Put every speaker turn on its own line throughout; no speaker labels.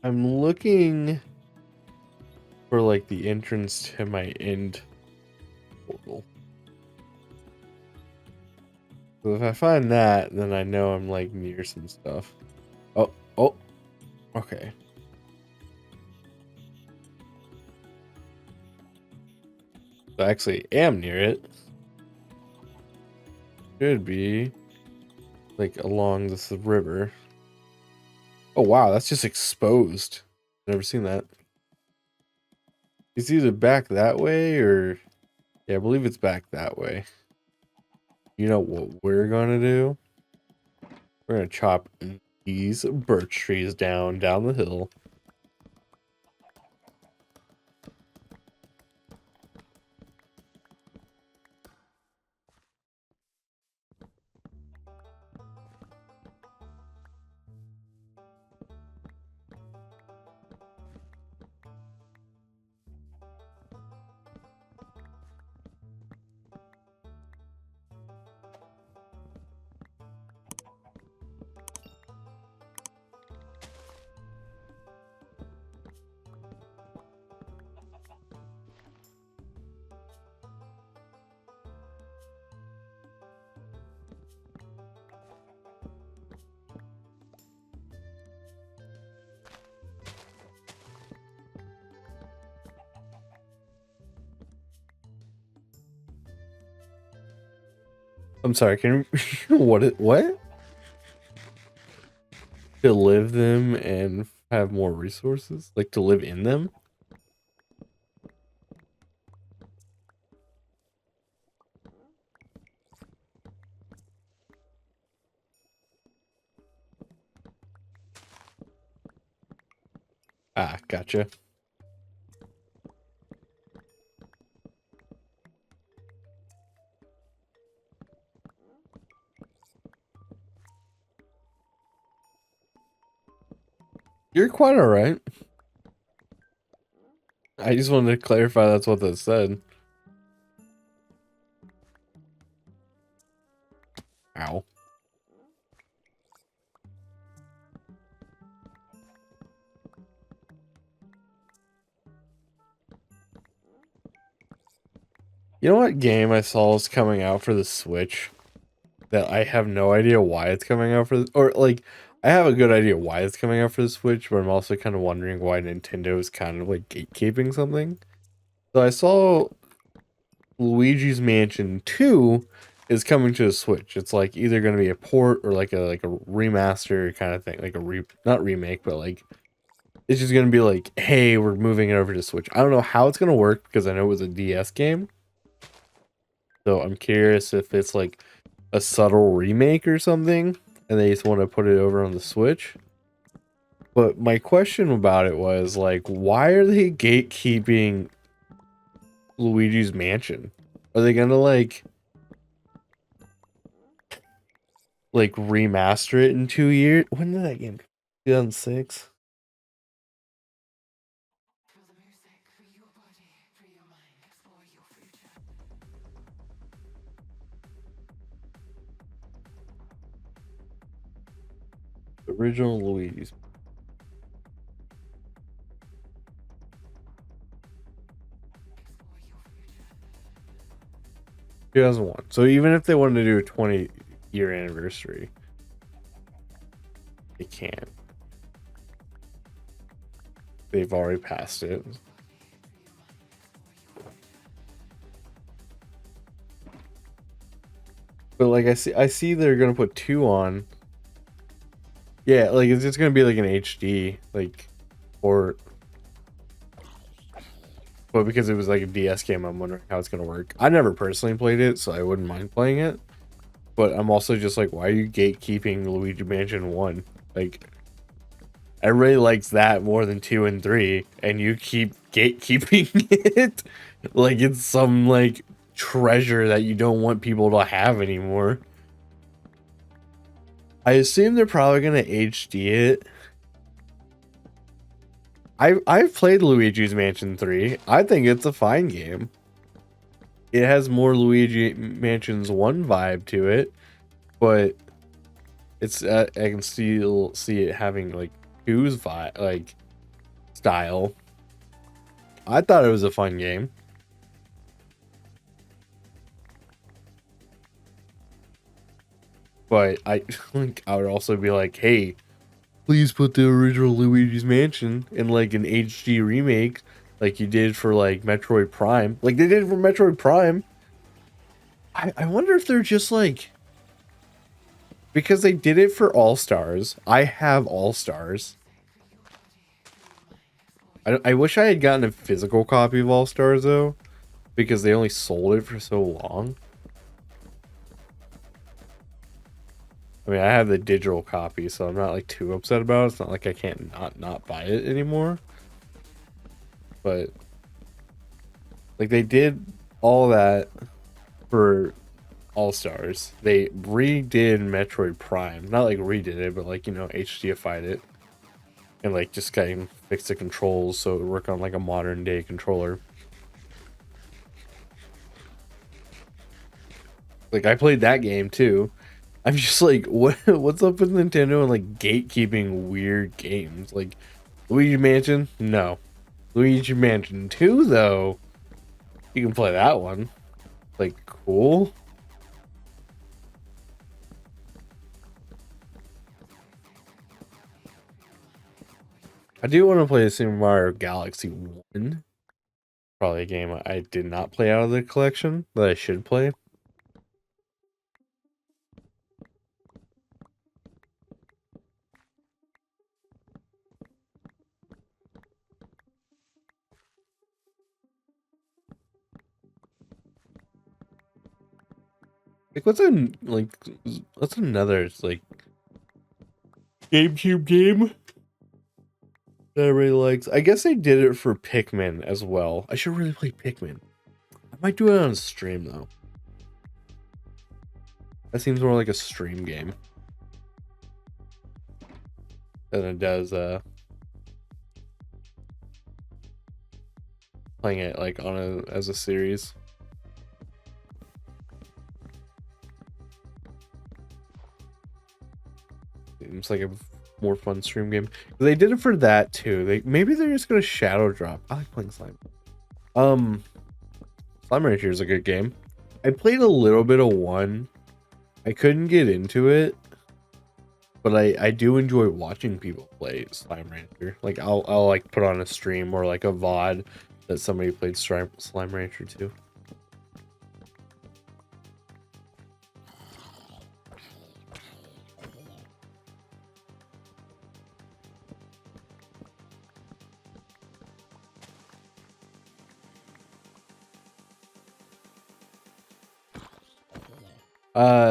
I'm looking for like the entrance to my end portal. So if I find that, then I know I'm like near some stuff. Oh, okay. So I actually am near it. Should be like along this river. Oh wow, that's just exposed. Never seen that. It's either back that way or yeah, I believe it's back that way. You know what we're gonna do? We're gonna chop these birch trees down the hill. I'm sorry, can you what? To live them and have more resources? Like to live in them? Ah, gotcha. You're quite alright. I just wanted to clarify that's what that said. Ow. You know what game I saw is coming out for the Switch? That I have no idea why it's coming out for or like I have a good idea why it's coming out for the Switch, but I'm also kind of wondering why Nintendo is kind of like gatekeeping something. So I saw Luigi's Mansion 2 is coming to the Switch. It's like either going to be a port or like a remaster kind of thing, like a not remake, but like it's just going to be like, hey, we're moving it over to Switch. I don't know how it's going to work because I know it was a DS game. So I'm curious if it's like a subtle remake or something and they just want to put it over on the Switch. But my question about it was like, why are they gatekeeping Luigi's Mansion? Are they gonna like remaster it in 2 years? When did that game come? 2006? Original Luigi's. 2001. So even if they wanted to do a 20-year anniversary, they can't. They've already passed it. But like I see they're gonna put 2 on. Yeah, like it's just gonna be like an HD, like, or but because it was like a DS game, I'm wondering how it's gonna work. I never personally played it, so I wouldn't mind playing it. But I'm also just like, why are you gatekeeping Luigi Mansion 1? Like, everybody likes that more than 2 and 3, and you keep gatekeeping it like it's some like treasure that you don't want people to have anymore. I assume they're probably gonna HD it. I've played Luigi's Mansion 3. I think it's a fine game. It has more Luigi Mansions 1 vibe to it, but it's I can still see it having like 2's vibe, like style. I thought it was a fun game. But I like I would also be like, hey, please put the original Luigi's Mansion in like an HD remake like you did for like Metroid Prime. Like they did for Metroid Prime. I wonder if they're just like, because they did it for All Stars. I have All Stars. I wish I had gotten a physical copy of All Stars though, because they only sold it for so long. I mean, I have the digital copy, so I'm not like too upset about it. It's not like I can't not buy it anymore. But like they did all that for All Stars. They redid Metroid Prime. Not like redid it, but like, you know, HDified it. And like just kind of fixed the controls so it would work on like a modern day controller. Like I played that game too. I'm just like, what's up with Nintendo and like gatekeeping weird games? Like Luigi Mansion? No. Luigi Mansion 2 though. You can play that one. Like, cool. I do want to play Super Mario Galaxy 1. Probably a game I did not play out of the collection that I should play. Like, what's another like GameCube game that everybody likes? I guess they did it for Pikmin as well. I should really play Pikmin. I might do it on stream though. That seems more like a stream game than it does playing it like on as a series. Seems like a more fun stream game. They did it for that too. Maybe they're just gonna shadow drop. I like playing Slime. Slime Rancher is a good game. I played a little bit of one. I couldn't get into it, but I do enjoy watching people play Slime Rancher. Like I'll like put on a stream or like a VOD that somebody played Slime Rancher too.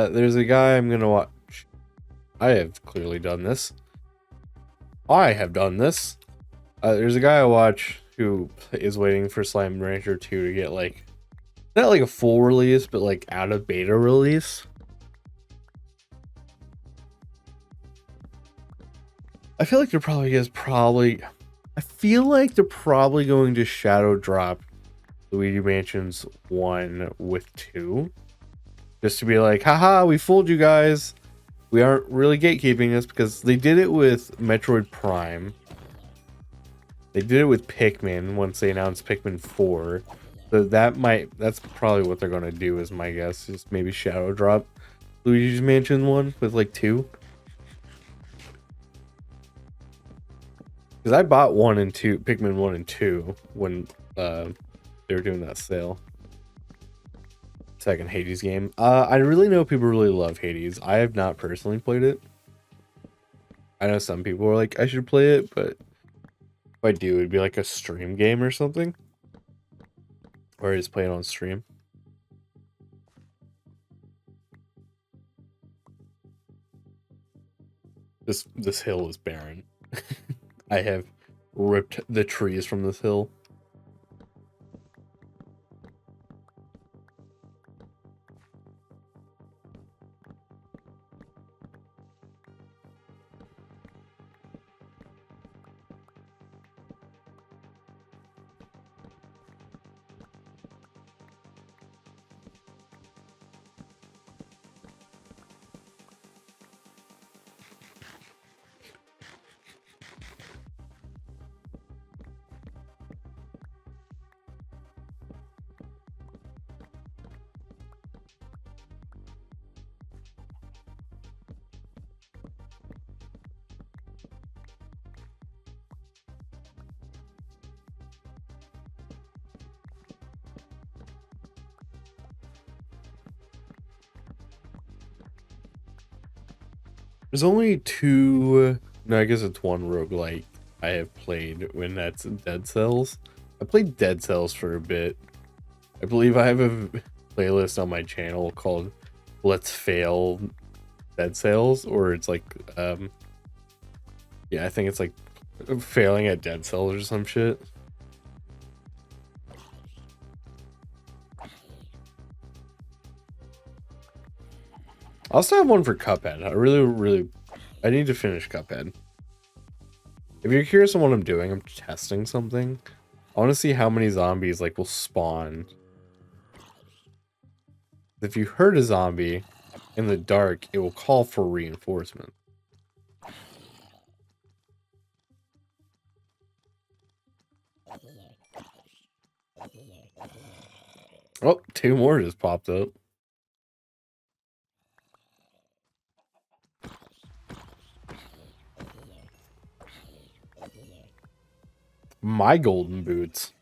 There's a guy I'm gonna watch. I have clearly done this. I have done this. There's a guy I watch who is waiting for Slime Rancher 2 to get like, not like a full release, but like out of beta release. I feel like I feel like they're probably going to shadow drop Luigi Mansions 1 with 2. Just to be like, haha, we fooled you guys. We aren't really gatekeeping this, because they did it with Metroid Prime. They did it with Pikmin once they announced Pikmin 4. So that's probably what they're going to do, is my guess. Just maybe shadow drop Luigi's Mansion 1 with like 2. Because I bought 1 and 2, Pikmin 1 and 2, when they were doing that sale. Second Hades game. I really know people really love Hades. I have not personally played it. I know some people are like, I should play it, but if I do, it'd be like a stream game or something. Or I just play it on stream. This hill is barren. I have ripped the trees from this hill. There's only two. No, I guess it's one roguelike I have played when that's Dead Cells. I played Dead Cells for a bit. I believe I have a playlist on my channel called Let's Fail Dead Cells, or it's like, yeah, I think it's like failing at Dead Cells or some shit. I also have one for Cuphead. I need to finish Cuphead. If you're curious on what I'm doing, I'm testing something. I want to see how many zombies like will spawn. If you hurt a zombie in the dark, it will call for reinforcement. Oh, two more just popped up. My golden boots.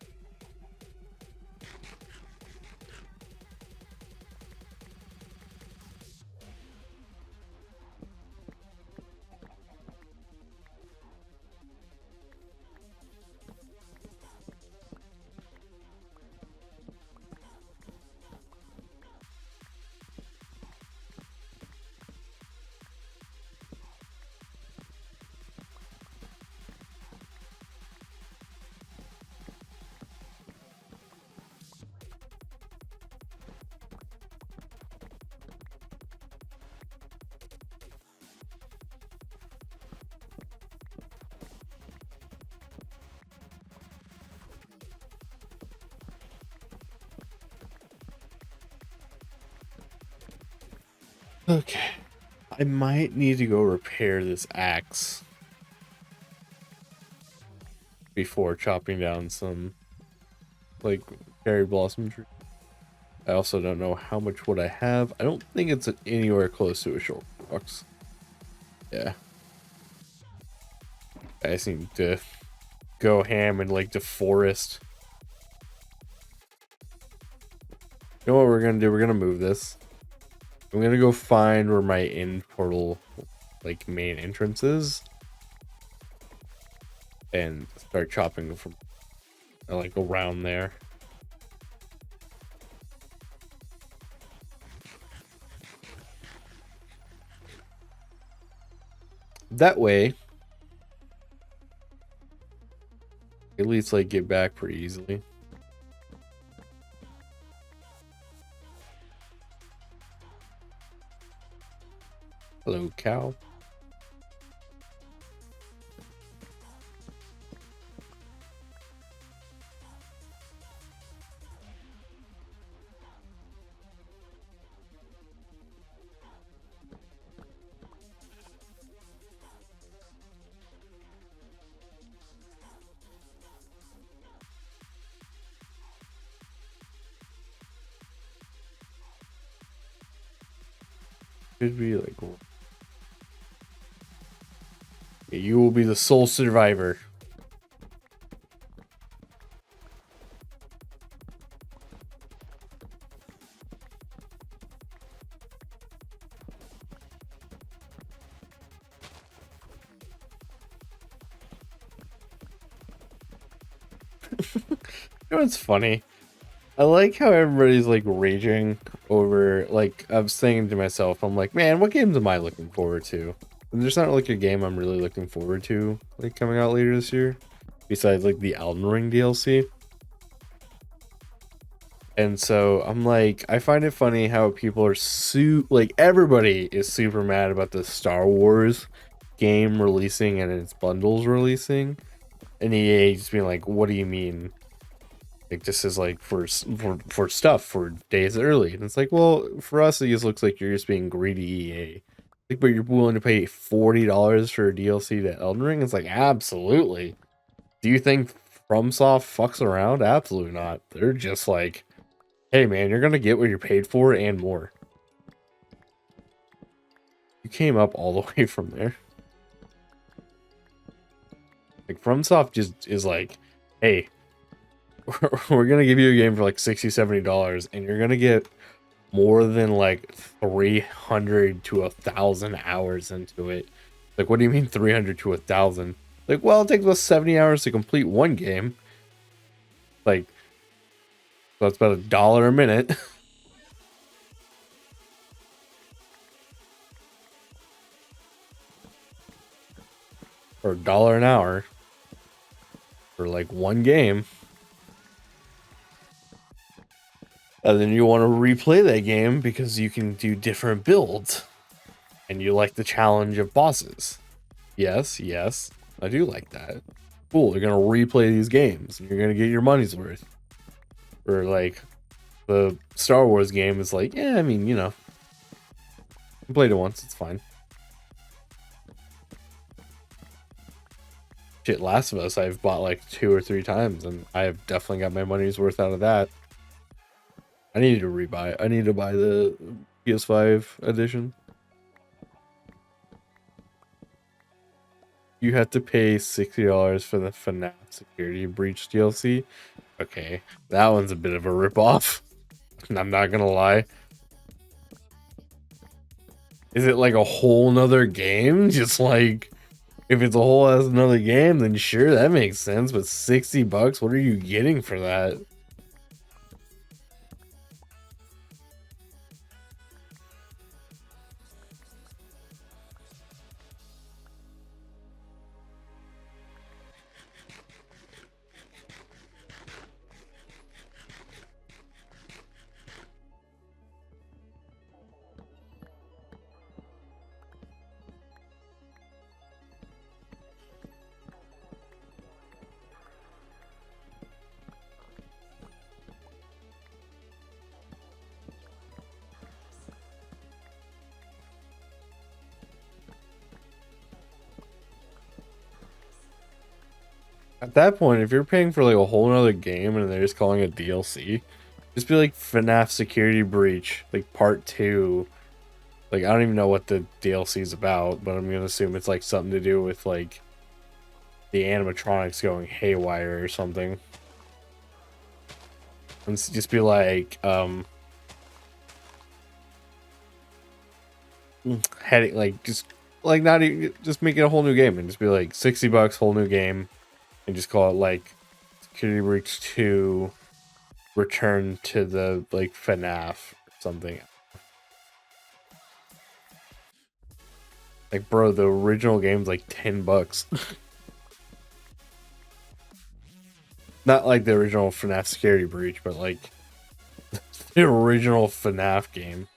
Okay. I might need to go repair this axe before chopping down some, like, cherry blossom tree. I also don't know how much wood I have. I don't think it's anywhere close to a short box. Yeah. I just need to go ham and, like, deforest. You know what we're gonna do? We're gonna move this. I'm gonna go find where my end portal, like, main entrance is, and start chopping from, like, around there. That way, at least, like, get back pretty easily. Hello, cow. Should be like, you will be the sole survivor. You know what's funny? I like how everybody's like raging over, like, I was thinking to myself, I'm like, man, what games am I looking forward to? And there's not like a game I'm really looking forward to, like, coming out later this year, besides like the Elden Ring DLC. And so I'm like, I find it funny how people are like, everybody is super mad about the Star Wars game releasing and its bundles releasing, and EA just being like, what do you mean? Like, this is like for stuff for days early, and it's like, well, for us it just looks like you're just being greedy, EA. Like, but you're willing to pay $40 for a DLC to Elden Ring? It's like, absolutely. Do you think FromSoft fucks around? Absolutely not. They're just like, hey man, you're gonna get what you're paid for and more. You came up all the way from there. Like, FromSoft just is like, hey, we're gonna give you a game for like $60, $70, and you're gonna get more than like 300 to 1,000 hours into it. Like, what do you mean 300 to 1,000? Like, well, it takes about 70 hours to complete one game. Like, so that's about $1 a minute. Or $1 an hour for like one game. And then you want to replay that game because you can do different builds. And you like the challenge of bosses. Yes, yes, I do like that. Cool, you're gonna replay these games and you're gonna get your money's worth. Or like the Star Wars game is like, yeah, I mean, you know, I played it once, it's fine. Shit, Last of Us I've bought like 2 or 3 times and I've definitely got my money's worth out of that. I need to rebuy. I need to buy the PS5 edition. You have to pay $60 for the FNAF Security Breach DLC. Okay, that one's a bit of a ripoff. I'm not gonna lie. Is it like a whole nother game? Just like, if it's a whole ass another game, then sure, that makes sense. But $60, what are you getting for that? At that point, if you're paying for like a whole nother game and they're just calling it DLC, just be like FNAF Security Breach, like part 2. Like, I don't even know what the DLC is about, but I'm gonna assume it's like something to do with like the animatronics going haywire or something. And just be like, heading like just like not even just make it a whole new game and just be like $60 whole new game, and just call it like Security Breach 2 Return to the like FNAF or something. Like, bro, the original game's like $10. Not like the original FNAF Security Breach, but like the original FNAF game.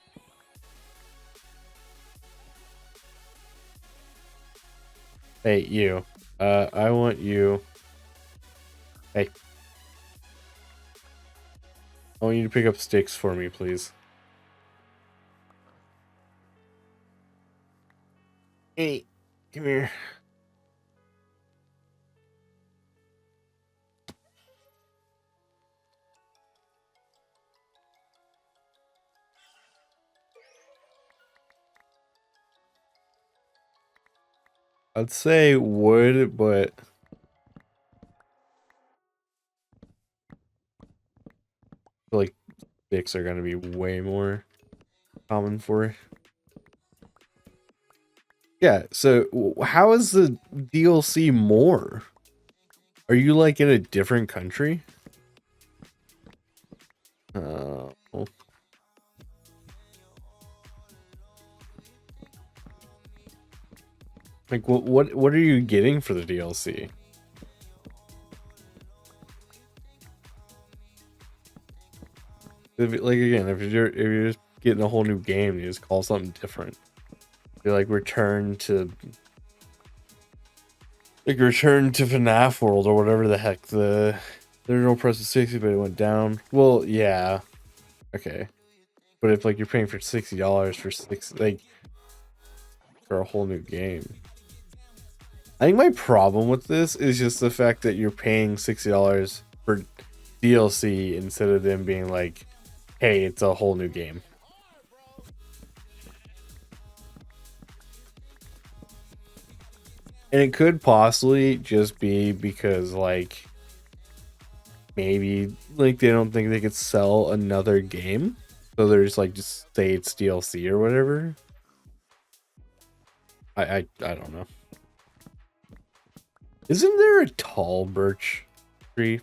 Hey, you. I want you. Hey. I want you to pick up sticks for me, please. Hey, come here. I'd say wood, but I feel like sticks are gonna be way more common for. Yeah, so how is the DLC more? Are you like in a different country? Well, like what are you getting for the DLC? Like again, if you're just getting a whole new game, you just call something different. You're like return to FNAF World or whatever the heck the original price was 60, but it went down. Well, yeah, okay, but if like you're paying for $60 for for a whole new game, I think my problem with this is just the fact that you're paying $60 for DLC instead of them being like, hey, it's a whole new game. And it could possibly just be because like maybe like they don't think they could sell another game. So there's like just say it's DLC or whatever. I don't know. Isn't there a tall birch tree?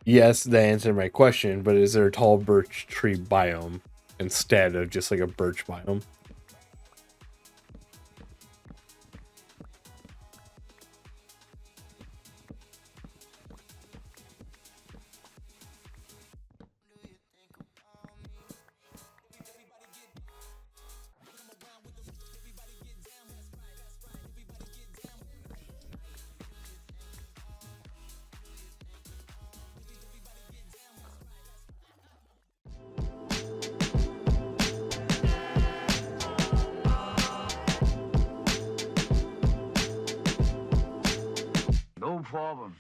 Yes, that answered my question, but is there a tall birch tree biome instead of just like a birch biome?
No problem.